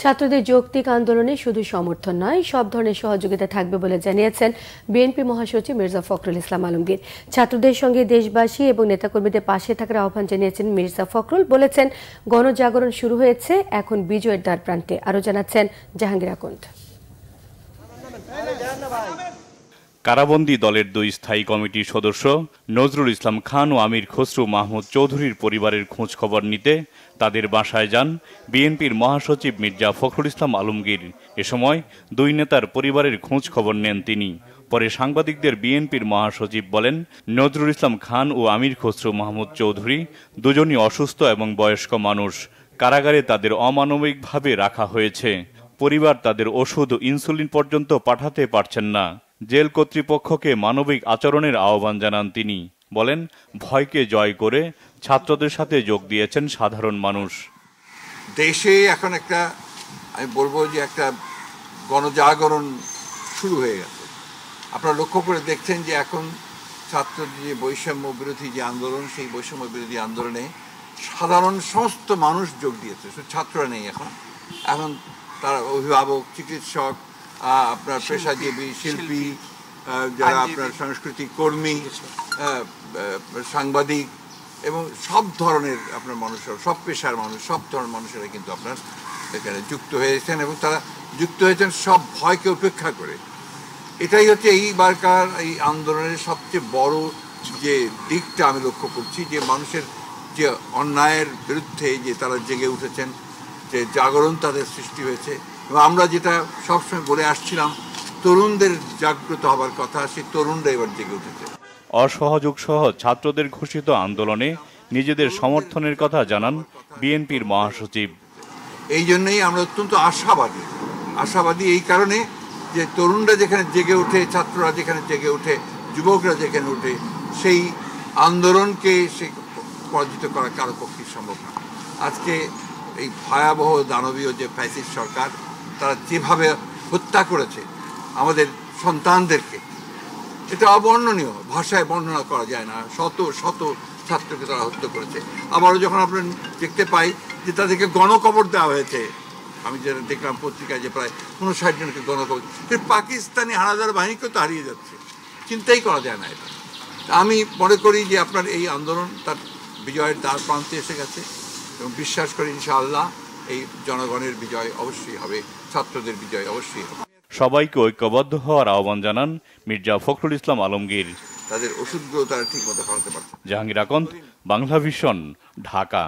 ছাত্রদের যৌক্তিক আন্দোলনে শুধু সমর্থন নয়, সব ধরনের সহযোগিতা থাকবে বলে জানিয়েছেন বিএনপি মহাসচিব মির্জা ফখরুল ইসলাম আলমগীর। ছাত্রদের সঙ্গে দেশবাসী এবং নেতাকর্মীদের পাশে থাকার আহ্বান জানিয়েছেন মির্জা ফখরুল। বলেছেন, গণজাগরণ শুরু হয়েছে, এখন বিজয়ের দ্বার প্রান্তে। আরও জানাচ্ছেন জাহাঙ্গীর আকন্দ। কারাবন্দী দলের দুই স্থায়ী কমিটির সদস্য নজরুল ইসলাম খান ও আমির খসরু মাহমুদ চৌধুরীর পরিবারের খোঁজ খবর নিতে তাদের বাসায় যান বিএনপির মহাসচিব মির্জা ফখরুল ইসলাম আলমগীর। এ সময় দুই নেতার পরিবারের খোঁজ খবর নেন তিনি। পরে সাংবাদিকদের বিএনপির মহাসচিব বলেন, নজরুল ইসলাম খান ও আমির খসরু মাহমুদ চৌধুরী দুজনই অসুস্থ এবং বয়স্ক মানুষ। কারাগারে তাদের অমানবিকভাবে রাখা হয়েছে। পরিবার তাদের ওষুধ ও ইনসুলিন পর্যন্ত পাঠাতে পারছেন না। জেল কর্তৃপক্ষকে মানবিক আচরণের আহ্বান জানান তিনি। বলেন, ভয়কে জয় করে ছাত্রদের সাথে যোগ দিয়েছেন সাধারণ মানুষ। দেশে এখন আমি বলবো যে একটা গণজাগরণ শুরু হয়ে গেছে। আপনারা লক্ষ্য করে দেখছেন যে এখন ছাত্রদের যে বৈষম্য বিরোধী যে আন্দোলন, সেই বৈষম্য বিরোধী আন্দোলনে সাধারণ সমস্ত মানুষ যোগ দিয়েছে। শুধু ছাত্ররা নেই, এখন তারা অভিভাবক, চিকিৎসক, আপনার পেশাজীবী, শিল্পী, যারা আপনার সাংস্কৃতিক কর্মী, সাংবাদিক এবং সব ধরনের আপনার মানুষের, সব পেশার মানুষ, সব ধরনের মানুষেরা কিন্তু আপনার এখানে যুক্ত হয়েছেন এবং তারা যুক্ত হয়েছেন সব ভয়কে উপেক্ষা করে। এটাই হচ্ছে এইবারকার এই আন্দোলনের সবচেয়ে বড় যে দিকটা আমি লক্ষ্য করছি, যে মানুষের যে অন্যায়ের বিরুদ্ধে যে তারা জেগে উঠেছেন, যে জাগরণ তাদের সৃষ্টি হয়েছে। এবং আমরা যেটা সবসময় বলে আসছিলাম, তরুণদের জাগ্রত হবার কথা, সেই তরুণরা এবার জেগে উঠেছে। অসহযোগ সহ ছাত্রদের ঘোষিত আন্দোলনে নিজেদের সমর্থনের কথা জানান বিএনপির মহাসচিব। এই জন্যই আমরা অত্যন্ত আশাবাদী এই কারণে যে তরুণরা যেখানে জেগে ওঠে, ছাত্ররা যেখানে জেগে ওঠে, যুবকরা যেখানে ওঠে, সেই আন্দোলনকে সে পরাজিত করা কারো পক্ষে সম্ভব না। আজকে এই ভয়াবহ দানবীয় যে ফ্যাসিস্ট সরকার, তারা যেভাবে হত্যা করেছে আমাদের সন্তানদেরকে, এটা অবর্ণনীয়, ভাষায় বর্ণনা করা যায় না। শত শত ছাত্রকে তারা হত্যা করেছে। আবারও যখন আমরা দেখতে পাই যে তাদেরকে গণকবর দেওয়া হয়েছে, আমি যেটা দেখলাম পত্রিকায় যে প্রায় 59 জনকে গণকবর, পাকিস্তানি হানাদার বাহিনীকেও তো হারিয়ে যাচ্ছে। চিন্তাই করা যায় না এটা। আমি মনে করি যে আপনার এই আন্দোলন তার বিজয়ের দ্বার প্রান্তে এসে গেছে এবং বিশ্বাস করি ইনশাআল্লাহ এই জনগণের বিজয় অবশ্যই হবে, ছাত্রদের বিজয় অবশ্যই হবে। সবাইকে ঐক্যবদ্ধ হওয়ার আহ্বান জানান মির্জা ফখরুল ইসলাম আলমগীর। তাদের ওষুধগুলো তারা ঠিক মতো খাওয়াতে পারছে। জাহাঙ্গীর আকন্দ, বাংলা ভিশন, ঢাকা।